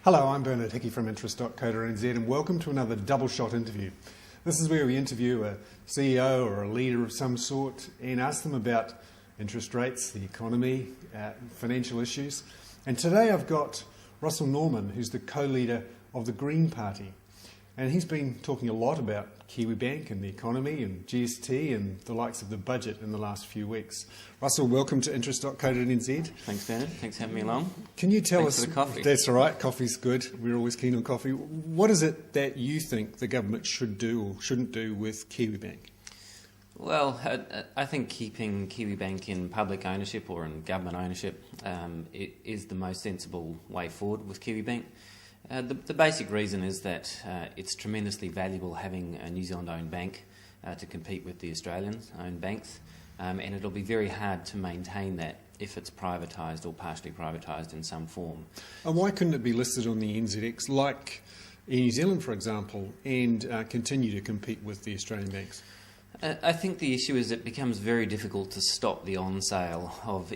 Hello, I'm Bernard Hickey from Interest.co.nz and welcome to another double shot interview. This is where we interview a CEO or a leader of some sort and ask them about interest rates, the economy, financial issues. And today I've got Russel Norman, who's the co-leader of the Green Party. And he's been talking a lot about Kiwibank and the economy and GST and the likes of the budget in the last few weeks. Russell, welcome to Interest.co.nz. Thanks, Bernard. Thanks for having me along. Can you tell us... For the coffee. That's all right. Coffee's good. We're always keen on coffee. What is it that you think the government should do or shouldn't do with Kiwibank? Well, I think keeping Kiwibank in public ownership or in government ownership is the most sensible way forward with Kiwibank. The basic reason is that it's tremendously valuable having a New Zealand-owned bank to compete with the Australian-owned banks, and it'll be very hard to maintain that if it's privatised or partially privatised in some form. And why couldn't it be listed on the NZX like in New Zealand, for example, and continue to compete with the Australian banks? I think the issue is it becomes very difficult to stop the on-sale of,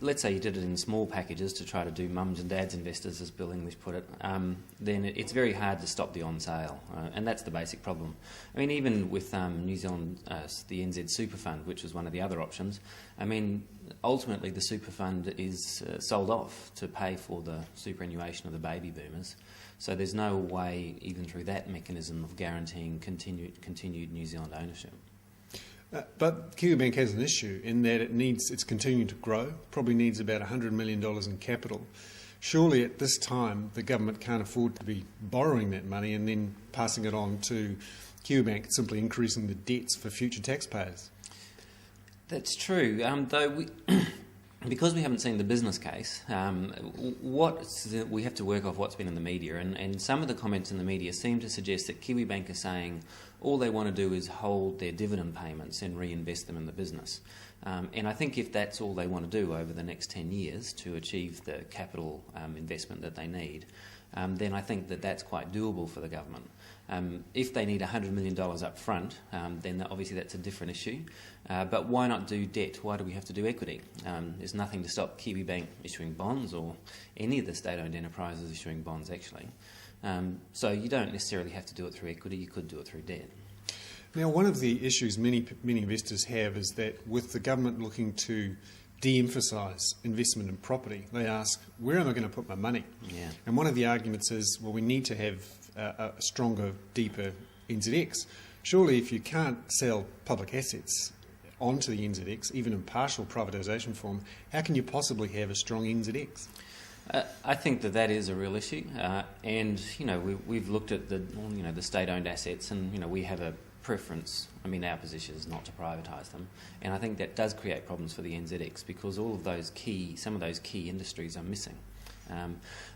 let's say you did it in small packages to try to do mums and dads investors, as Bill English put it, then it's very hard to stop the on-sale, and that's the basic problem. I mean, even with New Zealand, the NZ Super Fund, which is one of the other options, I mean, ultimately the Super Fund is sold off to pay for the superannuation of the baby boomers. So there's no way, even through that mechanism, of guaranteeing continued New Zealand ownership. But Kiwibank has an issue in that it's continuing to grow, probably needs about $100 million in capital. Surely at this time the government can't afford to be borrowing that money and then passing it on to Kiwibank, simply increasing the debts for future taxpayers. That's true, though because we haven't seen the business case, we have to work off what's been in the media, and some of the comments in the media seem to suggest that Kiwibank is saying all they want to do is hold their dividend payments and reinvest them in the business. And I think if that's all they want to do over the next 10 years to achieve the capital investment that they need, then I think that that's quite doable for the government. If they need $100 million up front, then obviously that's a different issue. But why not do debt? Why do we have to do equity? There's nothing to stop Kiwibank issuing bonds or any of the state-owned enterprises issuing bonds, actually. So you don't necessarily have to do it through equity, you could do it through debt. Now, one of the issues many investors have is that with the government looking to de-emphasise investment in property, they ask, where am I going to put my money? Yeah. And one of the arguments is, well, we need to have a stronger, deeper NZX. Surely if you can't sell public assets onto the NZX, even in partial privatisation form, how can you possibly have a strong NZX? I think that is a real issue, and we've looked at the state-owned assets, and we have a preference. I mean, our position is not to privatise them, and I think that does create problems for the NZX because some of those key industries are missing.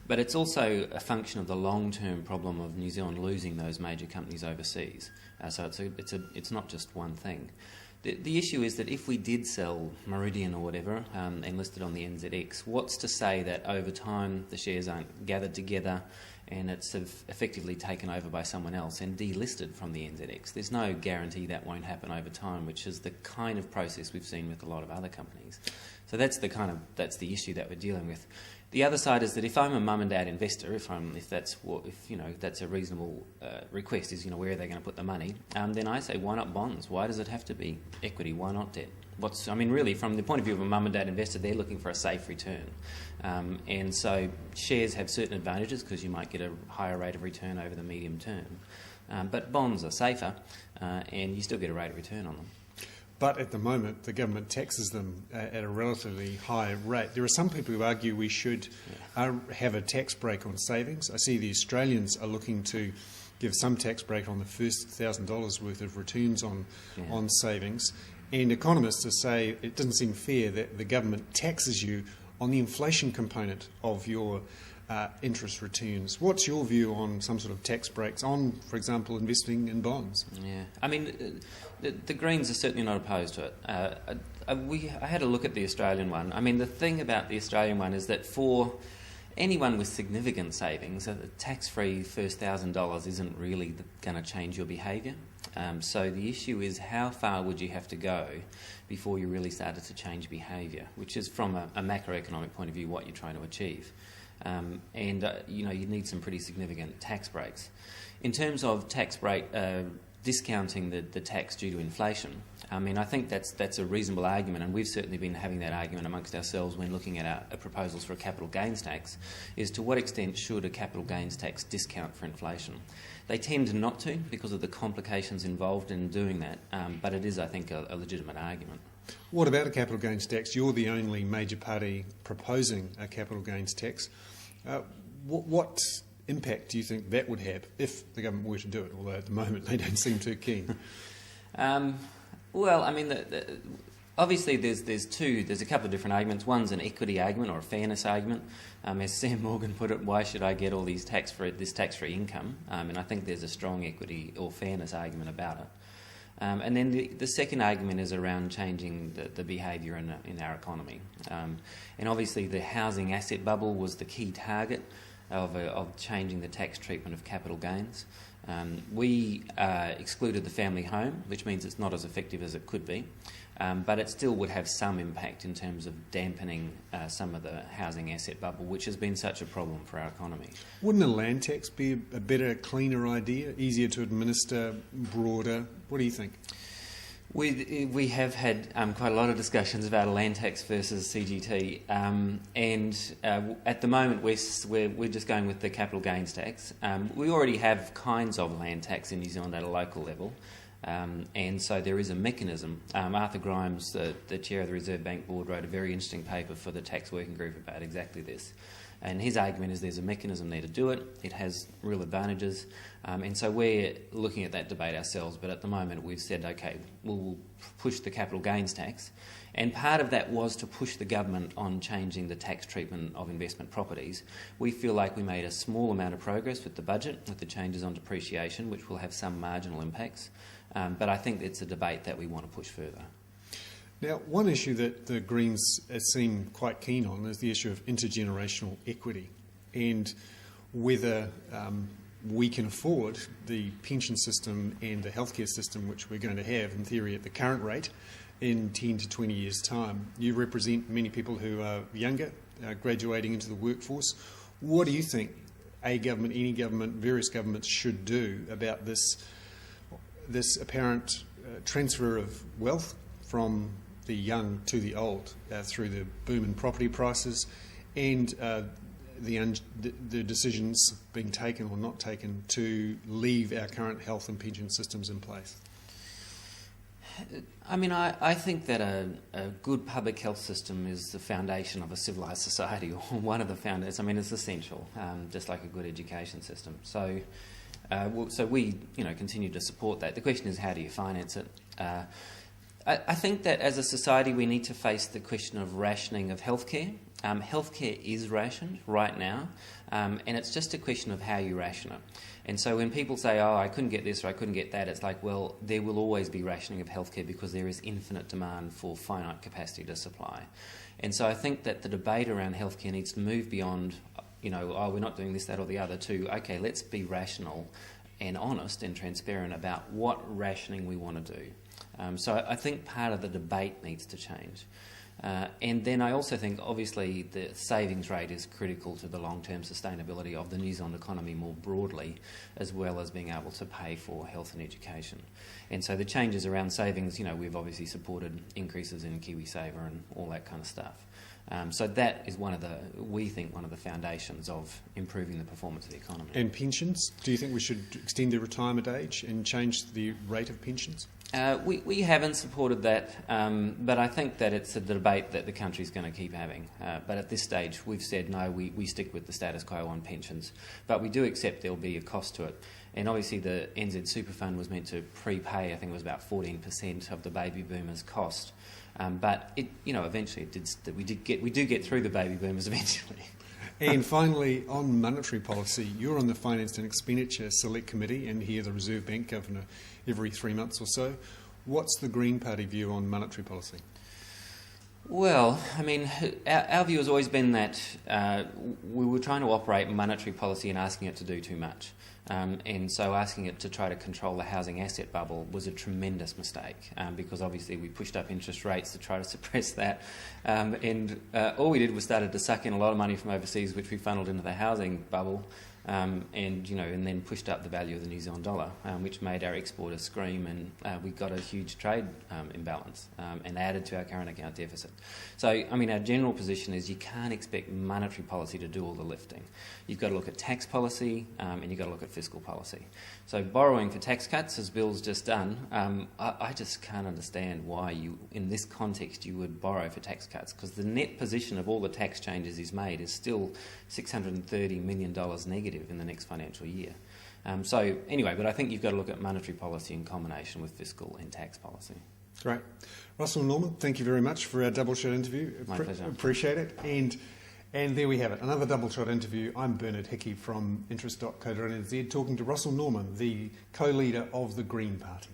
But it's also a function of the long-term problem of New Zealand losing those major companies overseas. So it's not just one thing. The issue is that if we did sell Meridian or whatever and listed on the NZX, what's to say that over time the shares aren't gathered together and it's effectively taken over by someone else and delisted from the NZX? There's no guarantee that won't happen over time, which is the kind of process we've seen with a lot of other companies. So that's the issue that we're dealing with. The other side is that if I'm a mum and dad investor, if that's a reasonable request, is where are they going to put the money? Then I say, why not bonds? Why does it have to be equity? Why not debt? Really, from the point of view of a mum and dad investor, they're looking for a safe return, and so shares have certain advantages because you might get a higher rate of return over the medium term, but bonds are safer, and you still get a rate of return on them. But at the moment, the government taxes them at a relatively high rate. There are some people who argue we should have a tax break on savings. I see the Australians are looking to give some tax break on the first $1,000 worth of returns on savings. And economists say it doesn't seem fair that the government taxes you on the inflation component of your interest returns. What's your view on some sort of tax breaks on, for example, investing in bonds? Yeah, I mean, the Greens are certainly not opposed to it. I had a look at the Australian one. I mean, the thing about the Australian one is that for anyone with significant savings, a tax-free first $1,000 isn't really going to change your behaviour. So the issue is how far would you have to go before you really started to change behaviour, which is from a macroeconomic point of view what you're trying to achieve. You need some pretty significant tax breaks. In terms of tax break, discounting the tax due to inflation, I think that's a reasonable argument, and we've certainly been having that argument amongst ourselves when looking at our proposals for a capital gains tax, is to what extent should a capital gains tax discount for inflation? They tend not to because of the complications involved in doing that, but it is, I think, a legitimate argument. What about a capital gains tax? You're the only major party proposing a capital gains tax. What impact do you think that would have if the government were to do it, although at the moment they don't seem too keen? Obviously there's a couple of different arguments. One's an equity argument or a fairness argument. As Sam Morgan put it, why should I get all this tax-free income? And I think there's a strong equity or fairness argument about it. And then the second argument is around changing the behaviour in our economy. And obviously the housing asset bubble was the key target of changing the tax treatment of capital gains. We excluded the family home, which means it's not as effective as it could be, but it still would have some impact in terms of dampening some of the housing asset bubble, which has been such a problem for our economy. Wouldn't a land tax be a better, cleaner idea, easier to administer, broader? What do you think? We have had quite a lot of discussions about a land tax versus CGT, and at the moment we're just going with the capital gains tax. We already have kinds of land tax in New Zealand at a local level, and so there is a mechanism. Arthur Grimes, the chair of the Reserve Bank Board, wrote a very interesting paper for the tax working group about exactly this. And his argument is there's a mechanism there to do it. It has real advantages. And so we're looking at that debate ourselves. But at the moment we've said, OK, we'll push the capital gains tax. And part of that was to push the government on changing the tax treatment of investment properties. We feel like we made a small amount of progress with the budget, with the changes on depreciation, which will have some marginal impacts. But I think it's a debate that we want to push further. Now, one issue that the Greens seem quite keen on is the issue of intergenerational equity and whether we can afford the pension system and the healthcare system which we're going to have, in theory, at the current rate in 10 to 20 years' time. You represent many people who are younger, graduating into the workforce. What do you think a government, any government, various governments should do about this apparent transfer of wealth from the young to the old through the boom in property prices and the decisions being taken or not taken to leave our current health and pension systems in place? I think that a good public health system is the foundation of a civilised society, or one of the foundations. It's essential, just like a good education system. So we continue to support that. The question is, how do you finance it? I think that as a society we need to face the question of rationing of healthcare. Healthcare is rationed right now, and it's just a question of how you ration it. And so when people say, oh, I couldn't get this or I couldn't get that, it's like, well, there will always be rationing of healthcare because there is infinite demand for finite capacity to supply. And so I think that the debate around healthcare needs to move beyond, we're not doing this, that or the other, to, okay, let's be rational and honest and transparent about what rationing we want to do. So I think part of the debate needs to change. And then I also think, obviously, the savings rate is critical to the long-term sustainability of the New Zealand economy more broadly, as well as being able to pay for health and education. And so the changes around savings, we've obviously supported increases in KiwiSaver and all that kind of stuff. So that is we think one of the foundations of improving the performance of the economy. And pensions? Do you think we should extend the retirement age and change the rate of pensions? We haven't supported that, but I think that it's a debate that the country's going to keep having. But at this stage, we've said no, we stick with the status quo on pensions. But we do accept there'll be a cost to it. And obviously the NZ Super Fund was meant to prepay, I think it was about 14% of the baby boomers' cost. But eventually we do get through the baby boomers eventually. And finally, on monetary policy, you're on the Finance and Expenditure Select Committee and hear the Reserve Bank Governor every 3 months or so. What's the Green Party view on monetary policy? Well, I mean, our view has always been that we were trying to operate monetary policy and asking it to do too much. And so asking it to try to control the housing asset bubble was a tremendous mistake because obviously we pushed up interest rates to try to suppress that. And all we did was started to suck in a lot of money from overseas, which we funneled into the housing bubble. And then pushed up the value of the New Zealand dollar, which made our exporters scream, and we got a huge trade imbalance and added to our current account deficit. So, I mean, our general position is you can't expect monetary policy to do all the lifting. You've got to look at tax policy and you've got to look at fiscal policy. So borrowing for tax cuts, as Bill's just done, I just can't understand why in this context, you would borrow for tax cuts, because the net position of all the tax changes he's made is still $630 million negative in the next financial year. So anyway, but I think you've got to look at monetary policy in combination with fiscal and tax policy. Great. Russell, Norman, thank you very much for our double shot interview. My pleasure. Appreciate it. And there we have it, another double shot interview. I'm Bernard Hickey from interest.co.nz talking to Russell Norman, the co-leader of the Green Party.